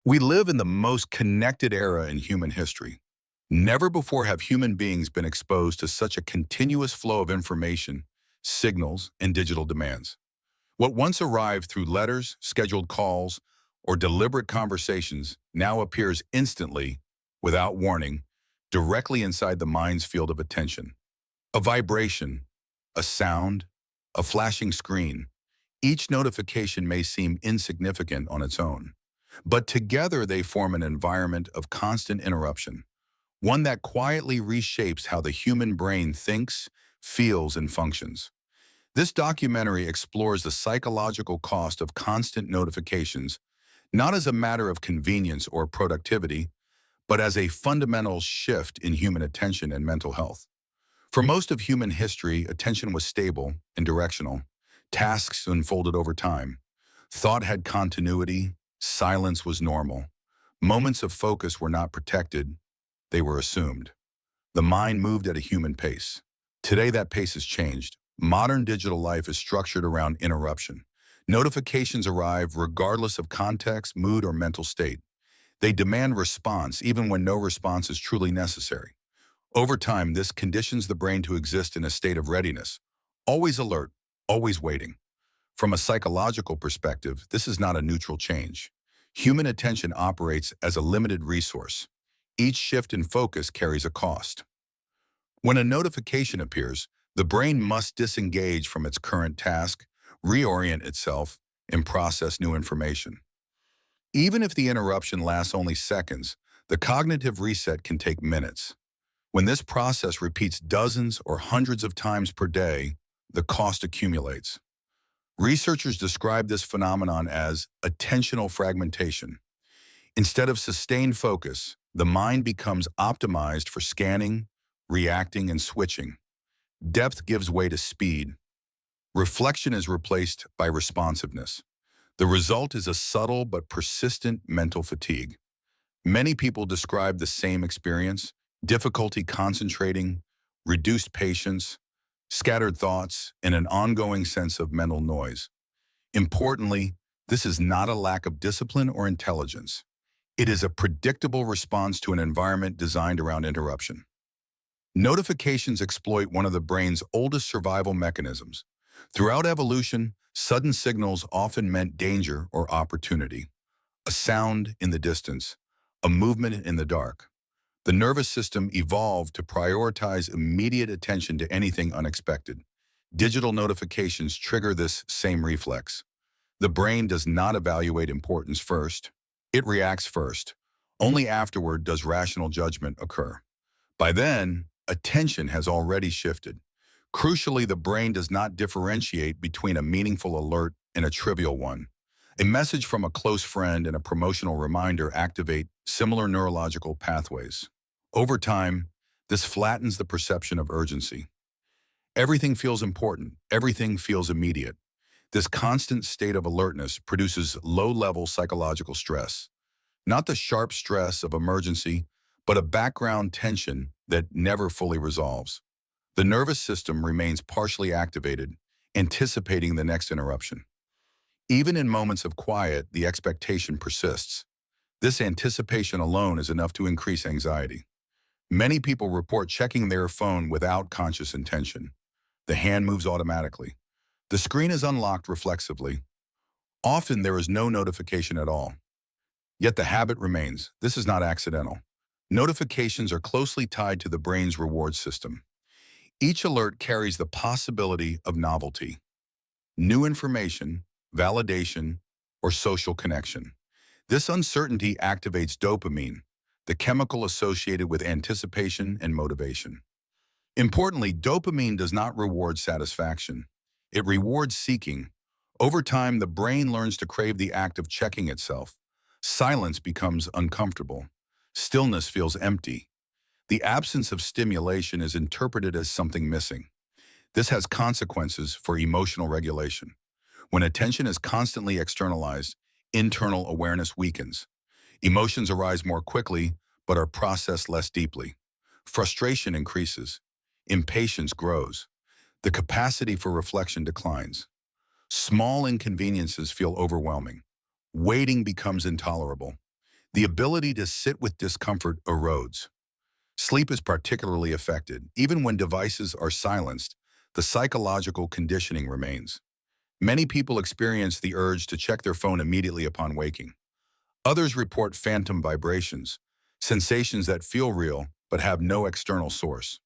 We live in the most connected era in human history. Never before have human beings been exposed to such a continuous flow of information, signals, and digital demands. What once arrived through letters, scheduled calls, or deliberate conversations now appears instantly, without warning, directly inside the mind's field of attention. A vibration, a sound, a flashing screen. Each notification may seem insignificant on its own, but together they form an environment of constant interruption, one that quietly reshapes how the human brain thinks, feels, and functions. This documentary explores the psychological cost of constant notifications, not as a matter of convenience or productivity, but as a fundamental shift in human attention and mental health. For most of human history, attention was stable and directional. Tasks unfolded over time. Thought had continuity. Silence was normal. Moments of focus were not protected. They were assumed. The mind moved at a human pace. Today, that pace has changed. Modern digital life is structured around interruption. Notifications arrive regardless of context, mood, or mental state. They demand response even when no response is truly necessary. Over time, this conditions the brain to exist in a state of readiness, always alert, always waiting. From a psychological perspective, this is not a neutral change. Human attention operates as a limited resource. Each shift in focus carries a cost. When a notification appears, the brain must disengage from its current task, reorient itself, and process new information. Even if the interruption lasts only seconds, the cognitive reset can take minutes. When this process repeats dozens or hundreds of times per day, the cost accumulates. Researchers describe this phenomenon as attentional fragmentation. Instead of sustained focus, the mind becomes optimized for scanning, reacting, and switching. Depth gives way to speed. Reflection is replaced by responsiveness. The result is a subtle but persistent mental fatigue. Many people describe the same experience: difficulty concentrating, reduced patience, scattered thoughts, and an ongoing sense of mental noise. Importantly, this is not a lack of discipline or intelligence. It is a predictable response to an environment designed around interruption. Notifications exploit one of the brain's oldest survival mechanisms. Throughout evolution, sudden signals often meant danger or opportunity. A sound in the distance, a movement in the dark. The nervous system evolved to prioritize immediate attention to anything unexpected. Digital notifications trigger this same reflex. The brain does not evaluate importance first. It reacts first. Only afterward does rational judgment occur. By then, attention has already shifted. Crucially, the brain does not differentiate between a meaningful alert and a trivial one. A message from a close friend and a promotional reminder activate similar neurological pathways. Over time, this flattens the perception of urgency. Everything feels important. Everything feels immediate. This constant state of alertness produces low-level psychological stress, not the sharp stress of emergency, but a background tension that never fully resolves. The nervous system remains partially activated, anticipating the next interruption. Even in moments of quiet, the expectation persists. This anticipation alone is enough to increase anxiety. Many people report checking their phone without conscious intention. The hand moves automatically. The screen is unlocked reflexively. Often there is no notification at all. Yet the habit remains. This is not accidental. Notifications are closely tied to the brain's reward system. Each alert carries the possibility of novelty, new information, validation, or social connection. This uncertainty activates dopamine, the chemical associated with anticipation and motivation. Importantly, dopamine does not reward satisfaction. It rewards seeking. Over time, the brain learns to crave the act of checking itself. Silence becomes uncomfortable. Stillness feels empty. The absence of stimulation is interpreted as something missing. This has consequences for emotional regulation. When attention is constantly externalized, internal awareness weakens. Emotions arise more quickly, but are processed less deeply. Frustration increases. Impatience grows. The capacity for reflection declines. Small inconveniences feel overwhelming. Waiting becomes intolerable. The ability to sit with discomfort erodes. Sleep is particularly affected. Even when devices are silenced, the psychological conditioning remains. Many people experience the urge to check their phone immediately upon waking. Others report phantom vibrations, sensations that feel real but have no external source.